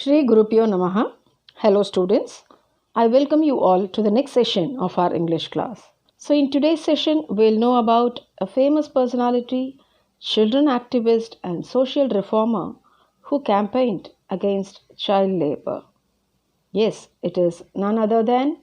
Shri Gurupyo Namaha. Hello students. I welcome you all to the next session of our English class. So in today's session, we'll know about a famous personality, children activist and social reformer who campaigned against child labor. Yes, it is none other than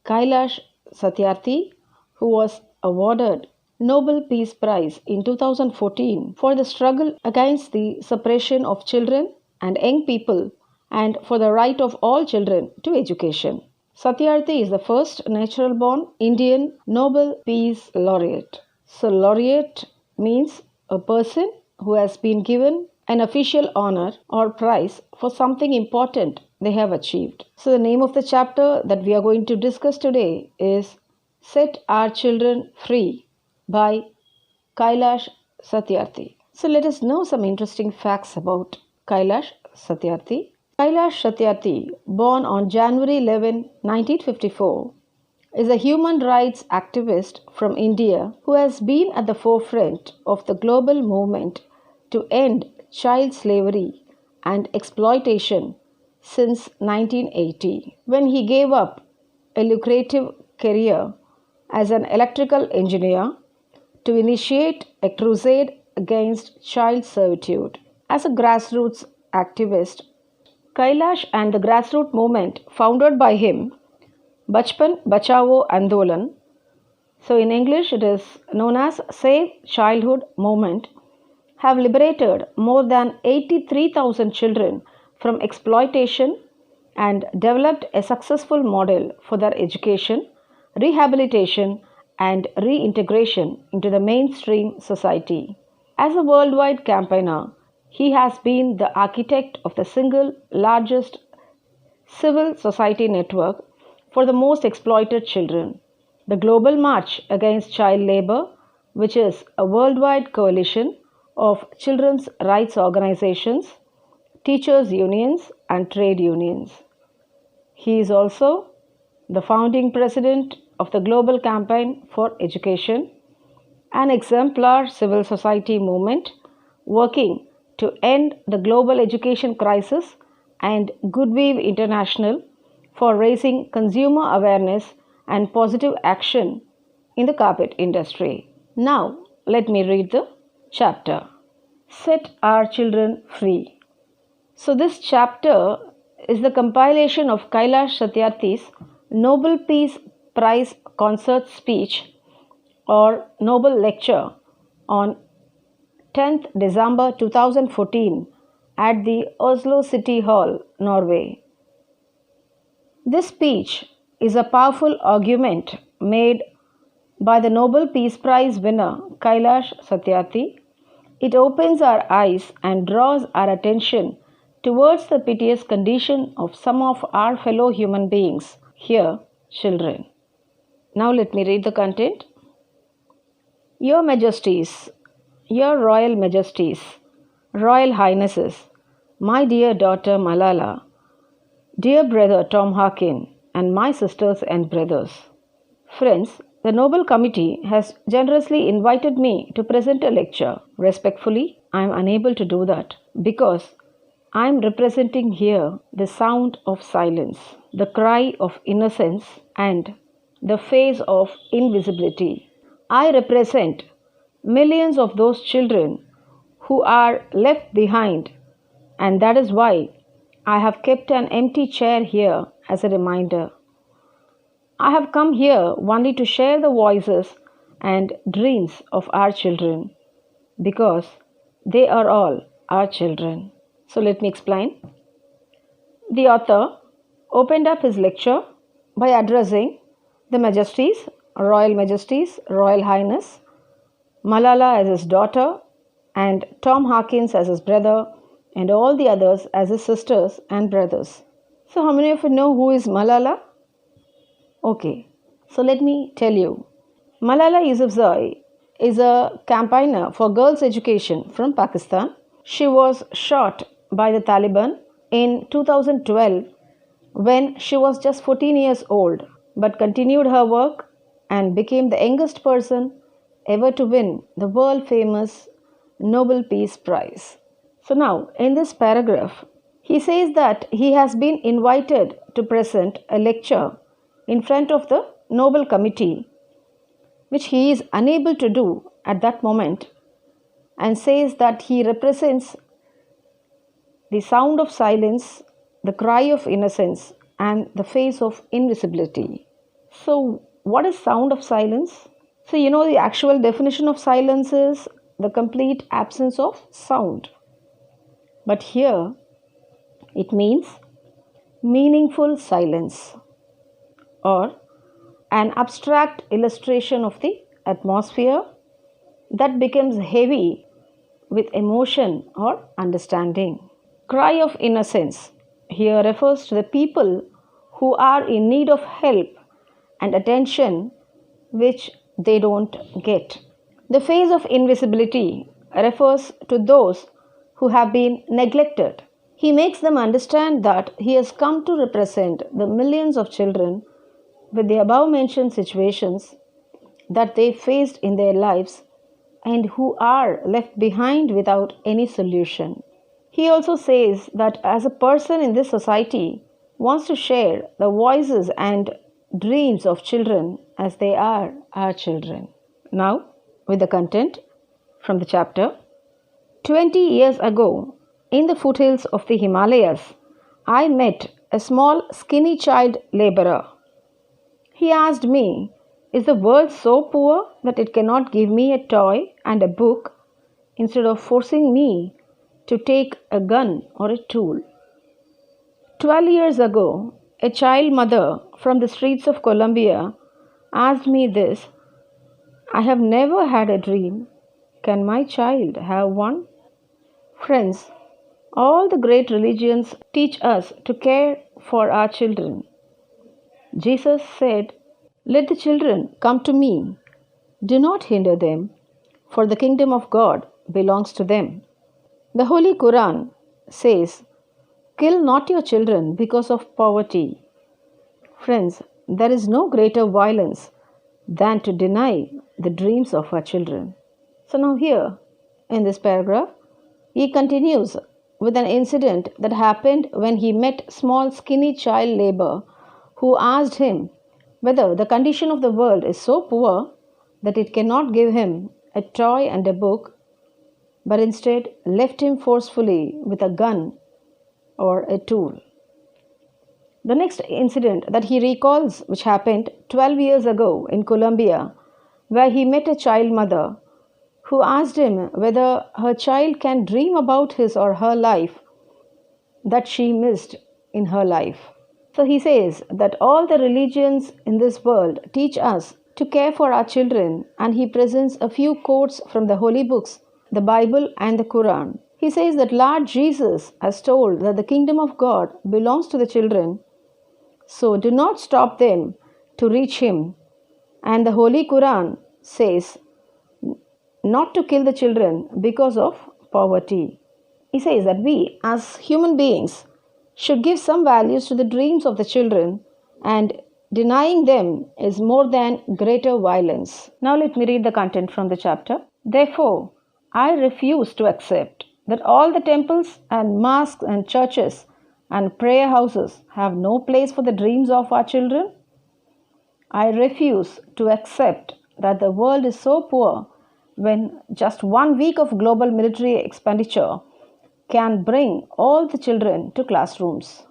Kailash Satyarthi, who was awarded Nobel Peace Prize in 2014 for the struggle against the suppression of children and young people and for the right of all children to education. Satyarthi is the first natural born Indian Nobel Peace Laureate. So, laureate means a person who has been given an official honor or prize for something important they have achieved. So, the name of the chapter that we are going to discuss today is Set Our Children Free by Kailash Satyarthi. So, let us know some interesting facts about Kailash Satyarthi. Kailash Satyarthi, born on January 11, 1954, is a human rights activist from India who has been at the forefront of the global movement to end child slavery and exploitation since 1980, when he gave up a lucrative career as an electrical engineer to initiate a crusade against child servitude. As a grassroots activist, Kailash and the grassroots movement founded by him, Bachpan Bachao Andolan, so in English it is known as Save Childhood Movement, have liberated more than 83,000 children from exploitation and developed a successful model for their education, rehabilitation, and reintegration into the mainstream society. As a worldwide campaigner, he has been the architect of the single largest civil society network for the most exploited children, the Global March Against Child Labor, which is a worldwide coalition of children's rights organizations, teachers' unions, and trade unions. He is also the founding president of the Global Campaign for Education, an exemplar civil society movement working to end the global education crisis, and Goodweave International for raising consumer awareness and positive action in the carpet industry. Now, let me read the chapter. Set Our Children Free. So, this chapter is the compilation of Kailash Satyarthi's Nobel Peace Prize concert speech or Nobel Lecture on 10th December 2014 at the Oslo City Hall, Norway. This speech is a powerful argument made by the Nobel Peace Prize winner Kailash Satyarthi. It opens our eyes and draws our attention towards the piteous condition of some of our fellow human beings, here children. Now let me read the content. Your Majesties, Your Royal Majesties, Royal Highnesses, my dear daughter Malala, dear brother Tom Harkin, and my sisters and brothers. Friends, the Nobel Committee has generously invited me to present a lecture. Respectfully, I am unable to do that because I am representing here the sound of silence, the cry of innocence, and the face of invisibility. I represent millions of those children who are left behind, and that is why I have kept an empty chair here as a reminder. I have come here only to share the voices and dreams of our children because they are all our children. So let me explain. The author opened up his lecture by addressing the Majesties, Royal Highness, Malala as his daughter, and Tom Harkins as his brother, and all the others as his sisters and brothers. So how many of you know who is Malala? Okay, so let me tell you. Malala Yousafzai is a campaigner for girls' education from Pakistan. She was shot by the Taliban in 2012 when she was just 14 years old, but continued her work and became the youngest person ever to win the world famous Nobel Peace Prize. So now in this paragraph, He says that he has been invited to present a lecture in front of the Nobel Committee, which he is unable to do at that moment, and says that he represents the sound of silence, the cry of innocence, and the face of invisibility. So, what is sound of silence? So, the actual definition of silence is the complete absence of sound. But here, it means meaningful silence, or an abstract illustration of the atmosphere that becomes heavy with emotion or understanding. Cry of innocence here refers to the people who are in need of help and attention which they don't get. The face of invisibility refers to those who have been neglected. He makes them understand that he has come to represent the millions of children with the above mentioned situations that they faced in their lives and who are left behind without any solution. He also says that as a person in this society wants to share the voices and dreams of children as they are our children. Now, with the content from the chapter. 20 years ago, in the foothills of the Himalayas, I met a small skinny child laborer. He asked me, "Is the world so poor that it cannot give me a toy and a book instead of forcing me to take a gun or a tool?" 12 years ago, a child mother from the streets of Colombia asked me this, "I have never had a dream. Can my child have one?" Friends, all the great religions teach us to care for our children. Jesus said, "Let the children come to me. Do not hinder them, for the kingdom of God belongs to them." The Holy Quran says, "Kill not your children because of poverty." Friends, there is no greater violence than to deny the dreams of our children. So now here, in this paragraph, he continues with an incident that happened when he met small skinny child labor who asked him whether the condition of the world is so poor that it cannot give him a toy and a book, but instead left him forcefully with a gun or a tool. The next incident that he recalls, which happened 12 years ago in Colombia, where he met a child mother who asked him whether her child can dream about his or her life that she missed in her life. So he says that all the religions in this world teach us to care for our children, and he presents a few quotes from the holy books, the Bible and the Quran. He says that Lord Jesus has told that the kingdom of God belongs to the children, so do not stop them to reach him. And the Holy Quran says not to kill the children because of poverty. He says that we as human beings should give some values to the dreams of the children, and denying them is more than greater violence. Now let me read the content from the chapter. Therefore, I refuse to accept that all the temples and mosques and churches and prayer houses have no place for the dreams of our children. I refuse to accept that the world is so poor when just 1 week of global military expenditure can bring all the children to classrooms.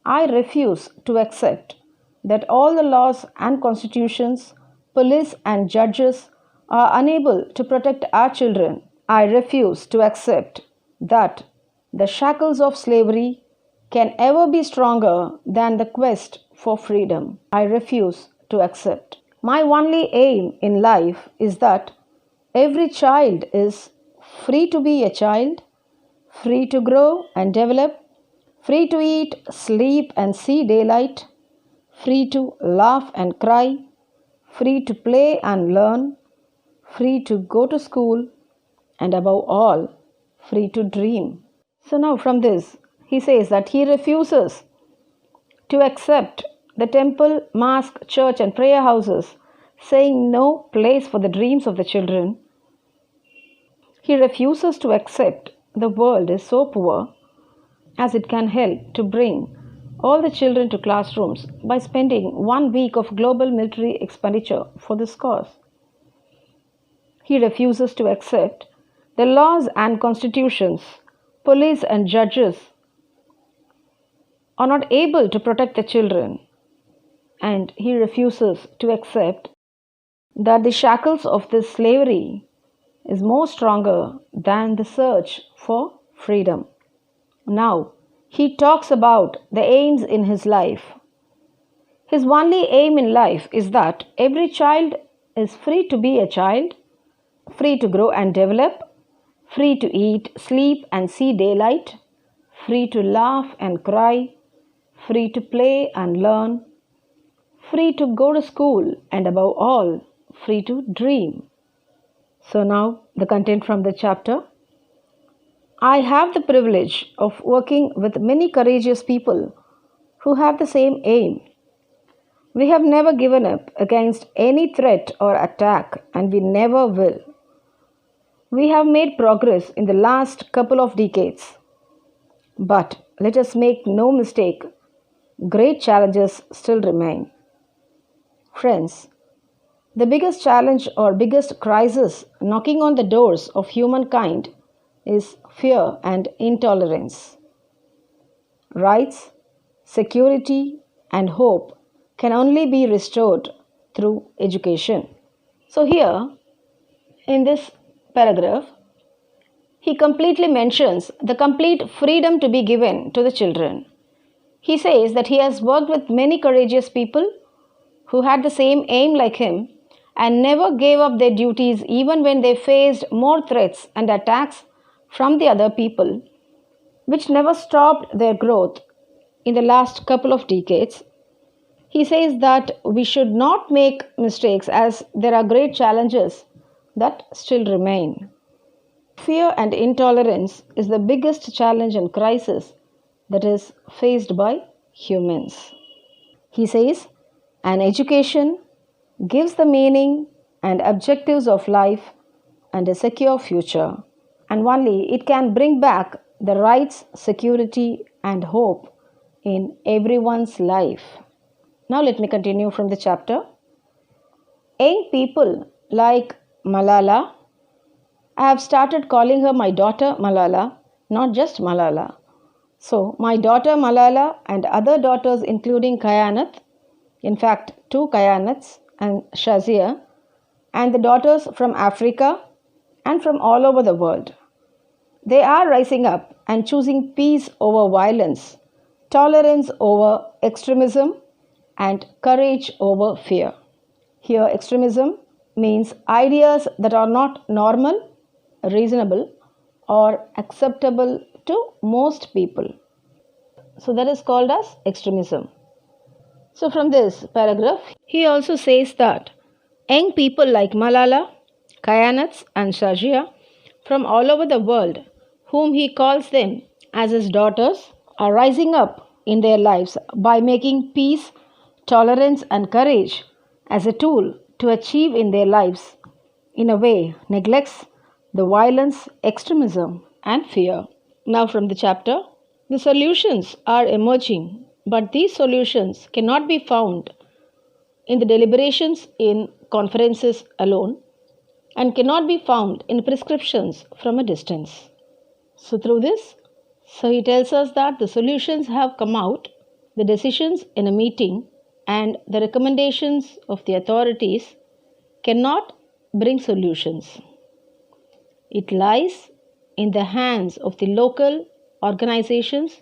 I refuse to accept that all the laws and constitutions, police and judges are unable to protect our children. I refuse to accept that the shackles of slavery can ever be stronger than the quest for freedom. I refuse to accept. My only aim in life is that every child is free to be a child, free to grow and develop, free to eat, sleep and see daylight, free to laugh and cry, free to play and learn, free to go to school, and above all, free to dream. So now from this, he says that he refuses to accept the temple, mosque, church and prayer houses saying no place for the dreams of the children. He refuses to accept the world is so poor as it can help to bring all the children to classrooms by spending 1 week of global military expenditure for this cause. He refuses to accept the laws and constitutions, police and judges are not able to protect the children, and he refuses to accept that the shackles of this slavery is more stronger than the search for freedom. Now, he talks about the aims in his life. His only aim in life is that every child is free to be a child, free to grow and develop, free to eat, sleep and see daylight, free to laugh and cry, free to play and learn, free to go to school, and above all, free to dream. So now the content from the chapter. I have the privilege of working with many courageous people who have the same aim. We have never given up against any threat or attack, and we never will. We have made progress in the last couple of decades. But let us make no mistake, great challenges still remain. Friends, the biggest challenge or biggest crisis knocking on the doors of humankind is fear and intolerance. Rights, security, and hope can only be restored through education. So, here in this paragraph, he completely mentions the complete freedom to be given to the children. He says that he has worked with many courageous people who had the same aim like him and never gave up their duties even when they faced more threats and attacks from the other people, which never stopped their growth in the last couple of decades. He says that we should not make mistakes as there are great challenges that still remain. Fear and intolerance is the biggest challenge and crisis that is faced by humans. He says, an education gives the meaning and objectives of life and a secure future, and only it can bring back the rights, security, and hope in everyone's life. Now let me continue from the chapter. Young people like Malala, I have started calling her my daughter Malala, not just Malala. So, my daughter Malala and other daughters including Kayanath, in fact 2 Kayanats and Shazia, and the daughters from Africa and from all over the world. They are rising up and choosing peace over violence, tolerance over extremism, and courage over fear. Here, extremism means ideas that are not normal, reasonable, or acceptable to most people. So, that is called as extremism. So, from this paragraph, he also says that young people like Malala, Kayanats, and Shazia from all over the world, whom he calls them as his daughters, are rising up in their lives by making peace, tolerance, and courage as a tool to achieve in their lives in a way neglects the violence, extremism, and fear. Now, from the chapter, the solutions are emerging, but these solutions cannot be found in the deliberations in conferences alone and cannot be found in prescriptions from a distance. So, through this, he tells us that the solutions have come out, the decisions in a meeting, and the recommendations of the authorities cannot bring solutions. It lies in the hands of the local organizations,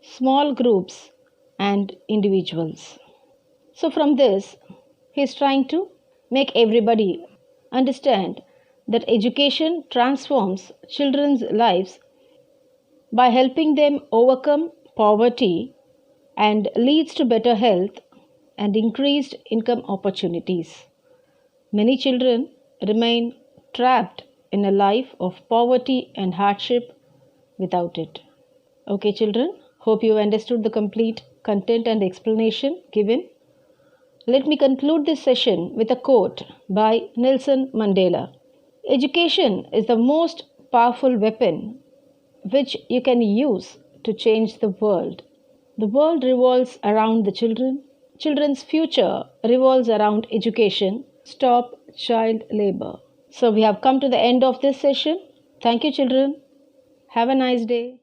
small groups, and individuals. So, from this, he is trying to make everybody understand that education transforms children's lives by helping them overcome poverty and leads to better health and increased income opportunities. Many children remain trapped in a life of poverty and hardship without it. Okay, children, hope you understood the complete content and explanation given. Let me conclude this session with a quote by Nelson Mandela. Education is the most powerful weapon which you can use to change the world. The world revolves around the children. Children's future revolves around education. Stop child labor. So we have come to the end of this session. Thank you, children. Have a nice day.